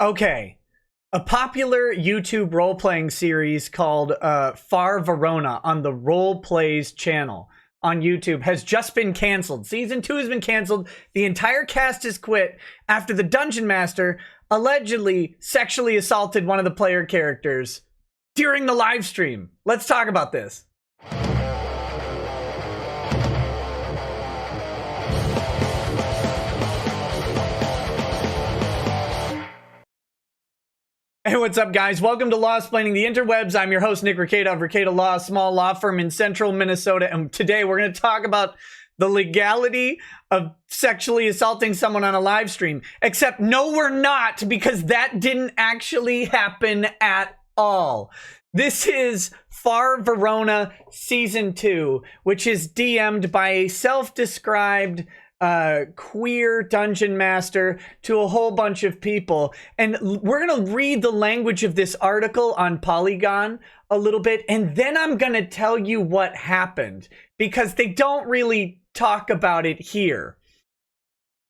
Okay. A popular YouTube role-playing series called Far Verona on the Role Plays channel on YouTube has just been canceled. Season 2 has been canceled. The entire cast has quit after the Dungeon Master allegedly sexually assaulted one of the player characters during the live stream. Let's talk about this. Hey, what's up, guys? Welcome to Law-Splaining the Interwebs. I'm your host, Nick Rekieta of Rekieta Law, a small law firm in central Minnesota. And today we're going to talk about the legality of sexually assaulting someone on a live stream. Except, no, we're not, because that didn't actually happen at all. This is Far Verona Season 2, which is DM'd by a self-described queer dungeon master to a whole bunch of people. And we're going to read the language of this article on Polygon a little bit, and then I'm going to tell you what happened, because they don't really talk about it here.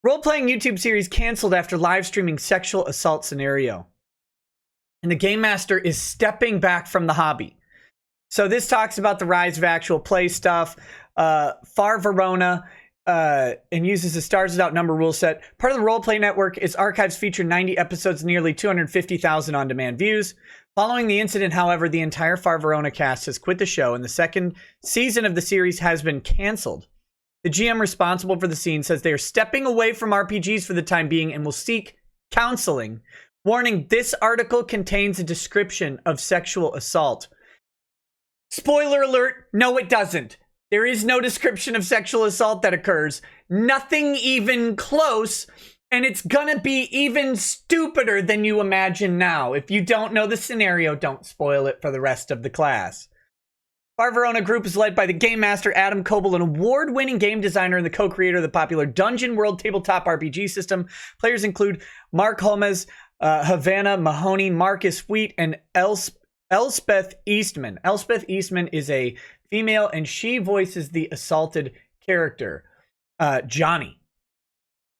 Role-playing YouTube series canceled after live streaming sexual assault scenario. And the game master is stepping back from the hobby. So this talks about the rise of actual play stuff. Far Verona and uses the stars without number rule set. Part of the Roleplay Network, its archives feature 90 episodes, nearly 250,000 on-demand views. Following the incident, however, the entire Far Verona cast has quit the show, and the second season of the series has been canceled. The GM responsible for the scene says they are stepping away from RPGs for the time being and will seek counseling. Warning, this article contains a description of sexual assault. Spoiler alert, no it doesn't. There is no description of sexual assault that occurs. Nothing even close. And it's gonna be even stupider than you imagine now. If you don't know the scenario, don't spoil it for the rest of the class. Far Verona Group is led by the Game Master Adam Koebel, an award-winning game designer and the co-creator of the popular Dungeon World tabletop RPG system. Players include Mark Holmes, Havana Mahoney, Marcus Wheat, and Elspeth Eastman. Elspeth Eastman is a female, and she voices the assaulted character, Johnny.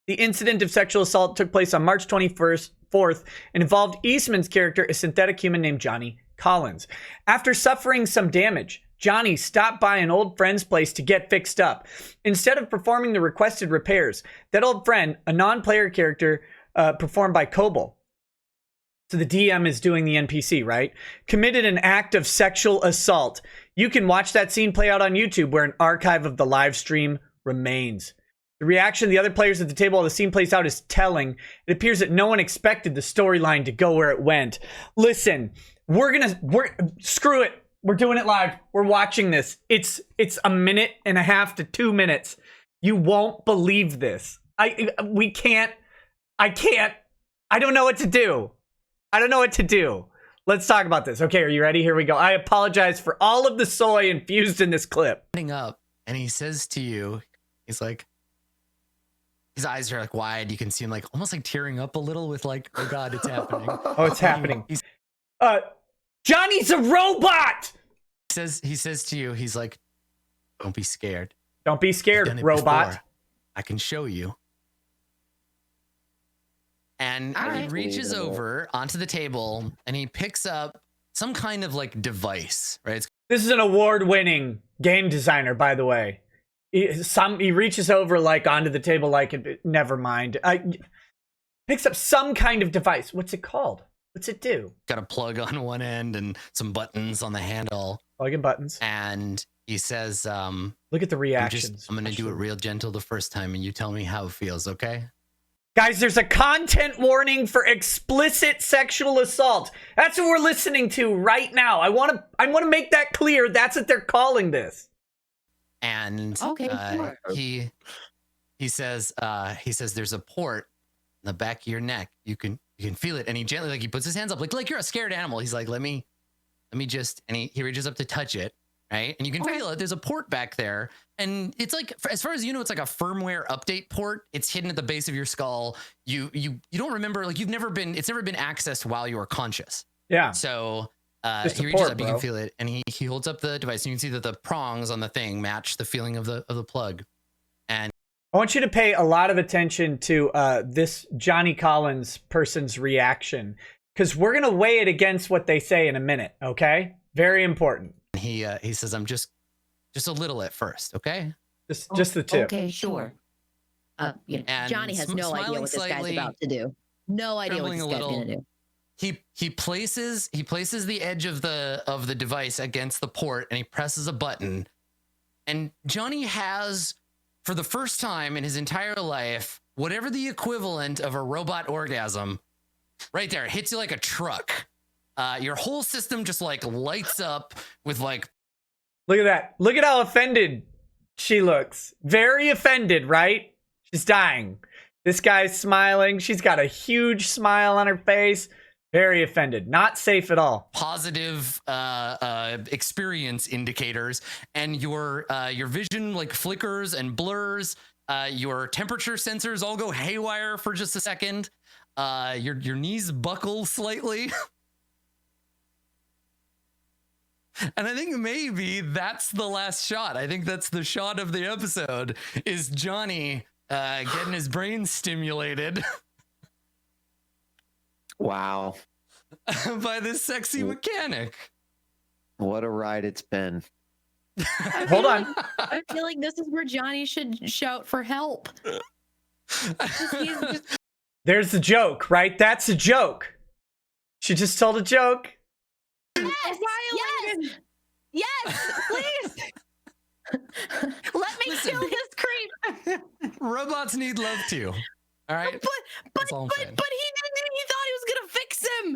The incident of sexual assault took place on March 4th, and involved Eastman's character, a synthetic human named Johnny Collins. After suffering some damage, Johnny stopped by an old friend's place to get fixed up. Instead of performing the requested repairs, that old friend, a non-player character performed by Koebel, so the DM is doing the NPC, right? Committed an act of sexual assault. You can watch that scene play out on YouTube, where an archive of the live stream remains. The reaction of the other players at the table while the scene plays out is telling. It appears that no one expected the storyline to go where it went. Listen, screw it. We're doing it live. We're watching this. It's a minute and a half to 2 minutes. You won't believe this. I don't know what to do. Let's talk about this. Okay, are you ready? Here we go. I apologize for all of the soy infused in this clip. Up, and he says to you, he's like, his eyes are like wide. You can see him like almost like tearing up a little with like, oh God, it's happening. Oh, it's happening. Johnny's a robot. He says to you, he's like, don't be scared. Don't be scared, robot. Before. I can show you. And he reaches over onto the table and he picks up some kind of like device, right? This is an award-winning game designer, by the way. He reaches over like onto the table like, never mind. Picks up some kind of device. What's it called? What's it do? Got a plug on one end and some buttons on the handle. Plug in buttons. And he says, look at the reactions. I'm going to do it real gentle the first time and you tell me how it feels, okay? Guys, there's a content warning for explicit sexual assault. That's what we're listening to right now. I want to make that clear. That's what they're calling this. And sure. he says there's a port in the back of your neck. You can feel it. And he gently, like, he puts his hands up like you're a scared animal. He's like, let me just, and he reaches up to touch it. Right. And you can feel it. There's a port back there. And it's like, as far as you know, it's like a firmware update port. It's hidden at the base of your skull. You don't remember, like, it's never been accessed while you are conscious. Yeah. So he reaches up, you can feel it, and he holds up the device, and you can see that the prongs on the thing match the feeling of the plug. And I want you to pay a lot of attention to this Johnny Collins person's reaction, because we're going to weigh it against what they say in a minute, okay? Very important. He says, I'm just a little at first, okay? Just the tip. Okay, sure. And Johnny has no idea smiling what this guy's slightly, about to do. No idea what trembling this a guy's little. gonna do. He places the edge of the device against the port, and he presses a button. And Johnny has, for the first time in his entire life, whatever the equivalent of a robot orgasm, right there. It hits you like a truck. Your whole system just like lights up with like. Look at that. Look at how offended she looks. Very offended, right? She's dying. This guy's smiling. She's got a huge smile on her face. Very offended. Not safe at all. Positive experience indicators, and your vision like flickers and blurs. Your temperature sensors all go haywire for just a second. Your knees buckle slightly. And I think maybe that's the last shot. I think that's the shot of the episode, is Johnny getting his brain stimulated. Wow. By this sexy mechanic. What a ride it's been. Hold on. I feel like this is where Johnny should shout for help. There's the joke, right? That's a joke. She just told a joke. Yes, please. Let me Listen. kill this creep. Robots need love too. All right. But That's all I'm saying. he didn't. He thought he was gonna fix him.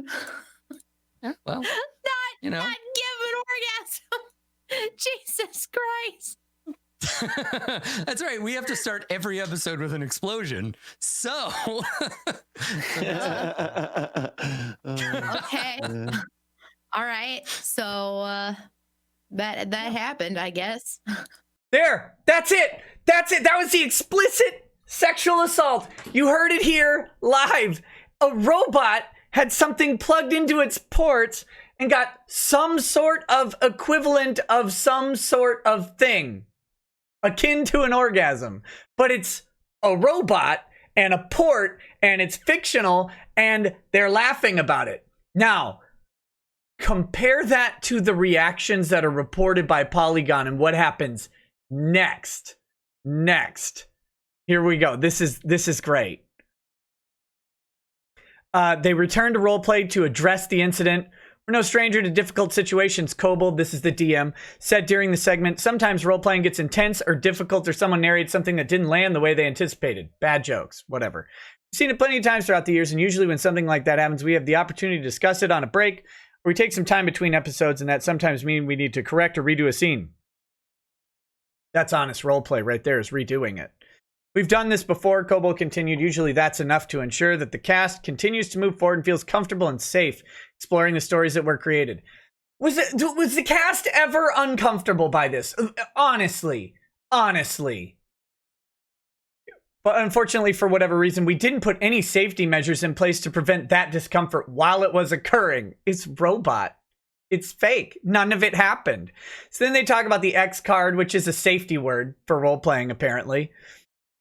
Yeah, well, Not give an orgasm. Jesus Christ. That's right. We have to start every episode with an explosion. So Okay. All right. So that happened, I guess. There. That's it. That's it. That was the explicit sexual assault. You heard it here live. A robot had something plugged into its ports and got some sort of equivalent of some sort of thing akin to an orgasm. But it's a robot and a port, and it's fictional, and they're laughing about it. Now, compare that to the reactions that are reported by Polygon and what happens next. Here we go. This is great. They returned to roleplay to address the incident. We're no stranger to difficult situations, Kobold, this is the DM, said during the segment. Sometimes roleplaying gets intense or difficult, or someone narrates something that didn't land the way they anticipated. Bad jokes, whatever. We've seen it plenty of times throughout the years, and usually when something like that happens, we have the opportunity to discuss it on a break, or we take some time between episodes, and that sometimes means we need to correct or redo a scene. That's honest roleplay right there, is redoing it. We've done this before, Kobold continued. Usually that's enough to ensure that the cast continues to move forward and feels comfortable and safe exploring the stories that were created. Was the cast ever uncomfortable by this? Honestly. But unfortunately, for whatever reason, we didn't put any safety measures in place to prevent that discomfort while it was occurring. It's robot. It's fake. None of it happened. So then they talk about the X card, which is a safety word for role-playing, apparently.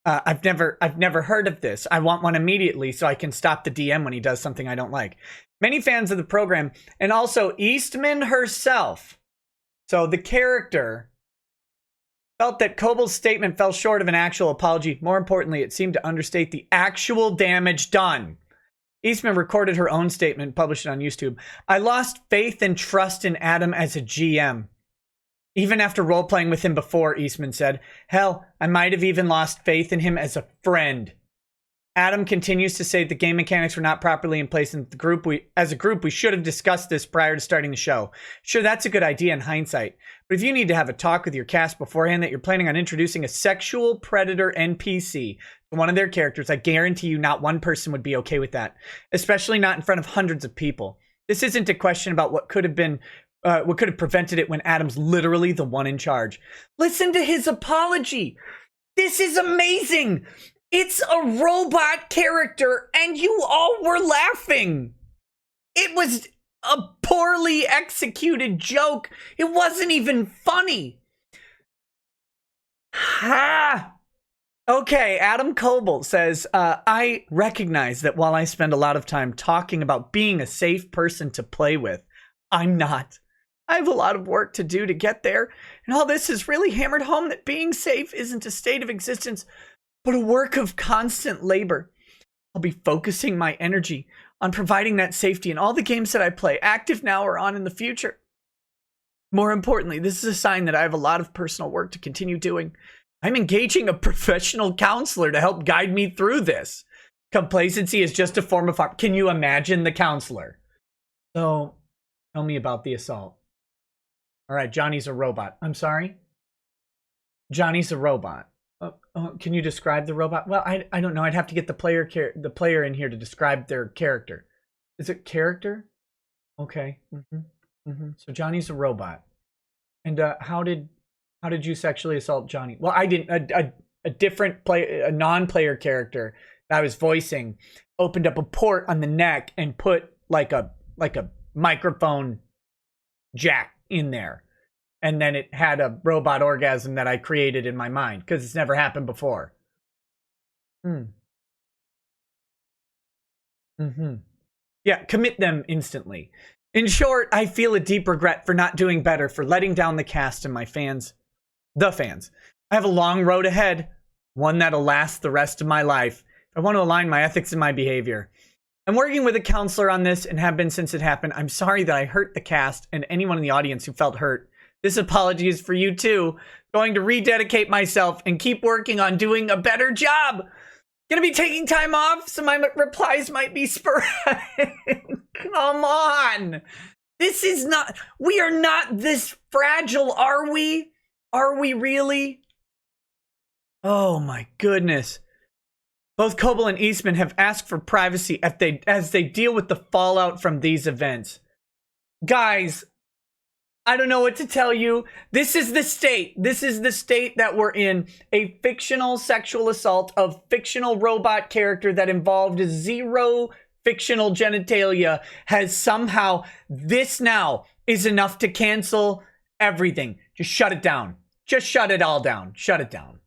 I've never heard of this. I want one immediately so I can stop the DM when he does something I don't like. Many fans of the program, and also Eastman herself, so the character, felt that Kobol's statement fell short of an actual apology. More importantly, it seemed to understate the actual damage done. Eastman recorded her own statement and published it on YouTube. I lost faith and trust in Adam as a GM. Even after role-playing with him before, Eastman said. Hell, I might have even lost faith in him as a friend. Adam continues to say the game mechanics were not properly in place in the group. As a group, we should have discussed this prior to starting the show. Sure, that's a good idea in hindsight. But if you need to have a talk with your cast beforehand that you're planning on introducing a sexual predator NPC to one of their characters, I guarantee you not one person would be okay with that. Especially not in front of hundreds of people. This isn't a question about what could have prevented it when Adam's literally the one in charge. Listen to his apology. This is amazing. It's a robot character, and you all were laughing. It was a poorly executed joke. It wasn't even funny. Ha! Okay, Adam Coble says, I recognize that while I spend a lot of time talking about being a safe person to play with, I'm not. I have a lot of work to do to get there, and all this has really hammered home that being safe isn't a state of existence, but a work of constant labor. I'll be focusing my energy on providing that safety in all the games that I play, active now or on in the future. More importantly, this is a sign that I have a lot of personal work to continue doing. I'm engaging a professional counselor to help guide me through this. Complacency is just a form of harm. Can you imagine the counselor? So, tell me about the assault. All right, Johnny's a robot. I'm sorry? Johnny's a robot. Can you describe the robot? Well, I don't know. I'd have to get the player in here to describe their character. Is it character? Okay. So Johnny's a robot. And how did you sexually assault Johnny? Well, I didn't. A different a non-player character that I was voicing opened up a port on the neck and put like a microphone jack in there, and then it had a robot orgasm that I created in my mind because it's never happened before. Yeah, commit them instantly. In short, I feel a deep regret for not doing better, for letting down the cast and my fans. The fans. I have a long road ahead, one that'll last the rest of my life. I want to align my ethics and my behavior. I'm working with a counselor on this and have been since it happened. I'm sorry that I hurt the cast and anyone in the audience who felt hurt. This apology is for you too. Going to rededicate myself and keep working on doing a better job. Gonna be taking time off, so my replies might be sporadic. Come on. This is not, we are not this fragile, are we? Are we really? Oh my goodness. Both Coble and Eastman have asked for privacy as they deal with the fallout from these events. Guys, I don't know what to tell you. This is the state. This is the state that we're in. A fictional sexual assault of fictional robot character that involved zero fictional genitalia has somehow, this now is enough to cancel everything. Just shut it down. Just shut it all down. Shut it down.